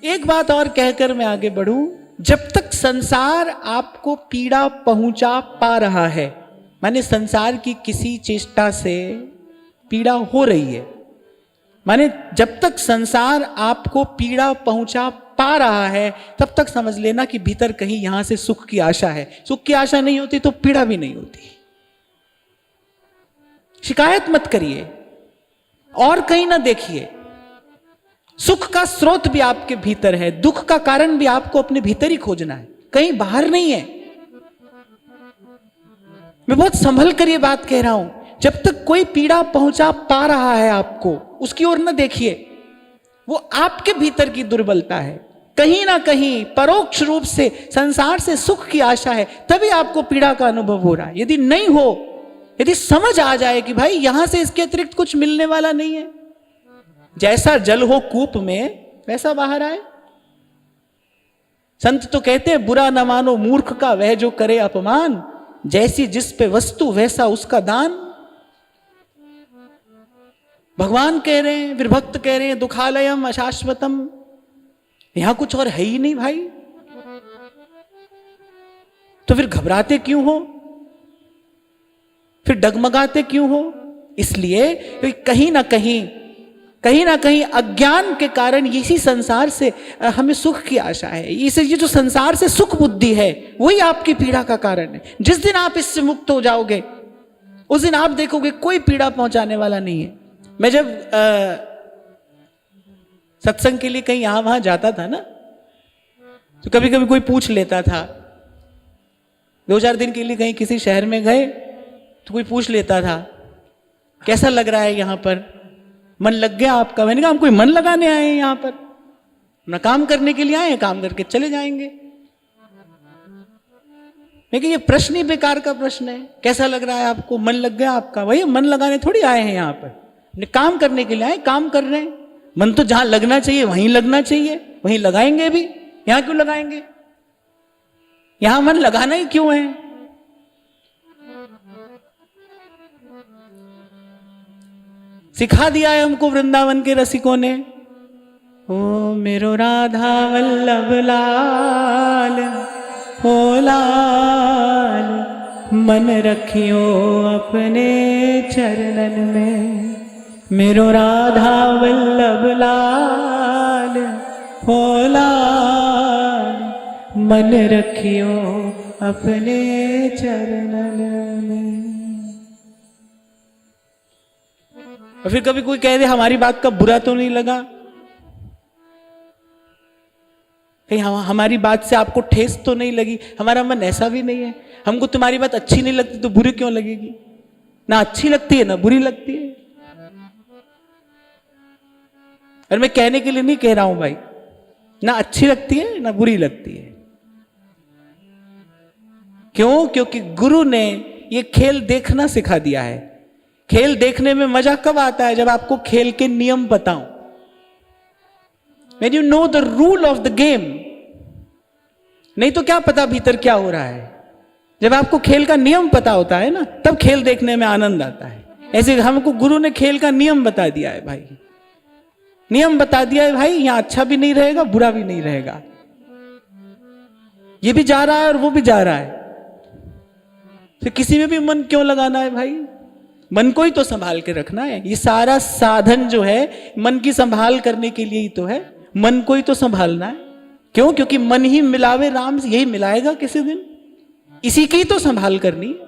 एक बात और कहकर मैं आगे बढ़ूं, जब तक संसार आपको पीड़ा पहुंचा पा रहा है, माने संसार की किसी चेष्टा से पीड़ा हो रही है, माने जब तक संसार आपको पीड़ा पहुंचा पा रहा है, तब तक समझ लेना कि भीतर कहीं यहां से सुख की आशा है। सुख की आशा नहीं होती तो पीड़ा भी नहीं होती। शिकायत मत करिए और कहीं ना देखिए। सुख का स्रोत भी आपके भीतर है, दुख का कारण भी आपको अपने भीतर ही खोजना है, कहीं बाहर नहीं है। मैं बहुत संभल कर ये बात कह रहा हूं। जब तक कोई पीड़ा पहुंचा पा रहा है आपको, उसकी ओर ना देखिए। वो आपके भीतर की दुर्बलता है। कहीं ना कहीं परोक्ष रूप से संसार से सुख की आशा है, तभी आपको पीड़ा का अनुभव हो रहा है। यदि नहीं हो, यदि समझ आ जाए कि भाई यहां से इसके अतिरिक्त कुछ मिलने वाला नहीं है, जैसा जल हो कूप में वैसा बाहर आए। संत तो कहते हैं, बुरा न मानो मूर्ख का वह जो करे अपमान, जैसी जिस पे वस्तु वैसा उसका दान। भगवान कह रहे हैं, फिर भक्त कह रहे हैं, दुखालयम अशाश्वतम, यहां कुछ और है ही नहीं भाई, तो फिर घबराते क्यों हो, फिर डगमगाते क्यों हो? इसलिए कहीं ना कहीं अज्ञान के कारण इसी संसार से हमें सुख की आशा है। ये जो संसार से सुख बुद्धि है, वही आपकी पीड़ा का कारण है। जिस दिन आप इससे मुक्त हो जाओगे, उस दिन आप देखोगे कोई पीड़ा पहुंचाने वाला नहीं है। मैं जब सत्संग के लिए कहीं यहां वहां जाता था ना, तो कभी कभी कोई पूछ लेता था, 2-4 दिन के लिए कहीं किसी शहर में गए तो कोई पूछ लेता था, कैसा लग रहा है यहां पर, मन लग गया आपका? मैंने कहा, हम कोई मन लगाने आए हैं यहां पर ना, काम करने के लिए आए हैं, काम करके चले जाएंगे। लेकिन ये प्रश्न ही बेकार का प्रश्न है। कैसा लग रहा है आपको, मन लग गया आपका? भाई मन लगाने थोड़ी आए हैं यहां पर, काम करने के लिए आए, काम कर रहे हैं। मन तो जहां लगना चाहिए वहीं लगना चाहिए, वहीं लगाएंगे भी। यहां क्यों लगाएंगे? यहां मन लगाना ही क्यों है? सिखा दिया है हमको वृंदावन के रसिकों ने, ओ मेरो राधा वल्लभ लाल, ओ लाल मन रखियो अपने चरणन में, मेरो राधा वल्लभ लाल, ओ लाल मन रखियो अपने चरणन में। और फिर कभी कोई कह दे, हमारी बात का बुरा तो नहीं लगा, कहीं हमारी बात से आपको ठेस तो नहीं लगी? हमारा मन ऐसा भी नहीं है, हमको तुम्हारी बात अच्छी नहीं लगती तो बुरी क्यों लगेगी? ना अच्छी लगती है ना बुरी लगती है। और मैं कहने के लिए नहीं कह रहा हूं भाई, ना अच्छी लगती है ना बुरी लगती है। क्यों? क्योंकि गुरु ने ये खेल देखना सिखा दिया है। खेल देखने में मजा कब आता है? जब आपको खेल के नियम बताऊं। When you know the rule of the game, नहीं तो क्या पता भीतर क्या हो रहा है। जब आपको खेल का नियम पता होता है ना, तब खेल देखने में आनंद आता है। ऐसे हमको गुरु ने खेल का नियम बता दिया है भाई, नियम बता दिया है भाई, यहां अच्छा भी नहीं रहेगा बुरा भी नहीं रहेगा, ये भी जा रहा है और वो भी जा रहा है, फिर किसी में भी मन क्यों लगाना है भाई? मन को ही तो संभाल के रखना है। ये सारा साधन जो है मन की संभाल करने के लिए ही तो है, मन को ही तो संभालना है। क्यों? क्योंकि मन ही मिलावे राम, यही मिलाएगा किसी दिन, इसी की तो संभाल करनी है।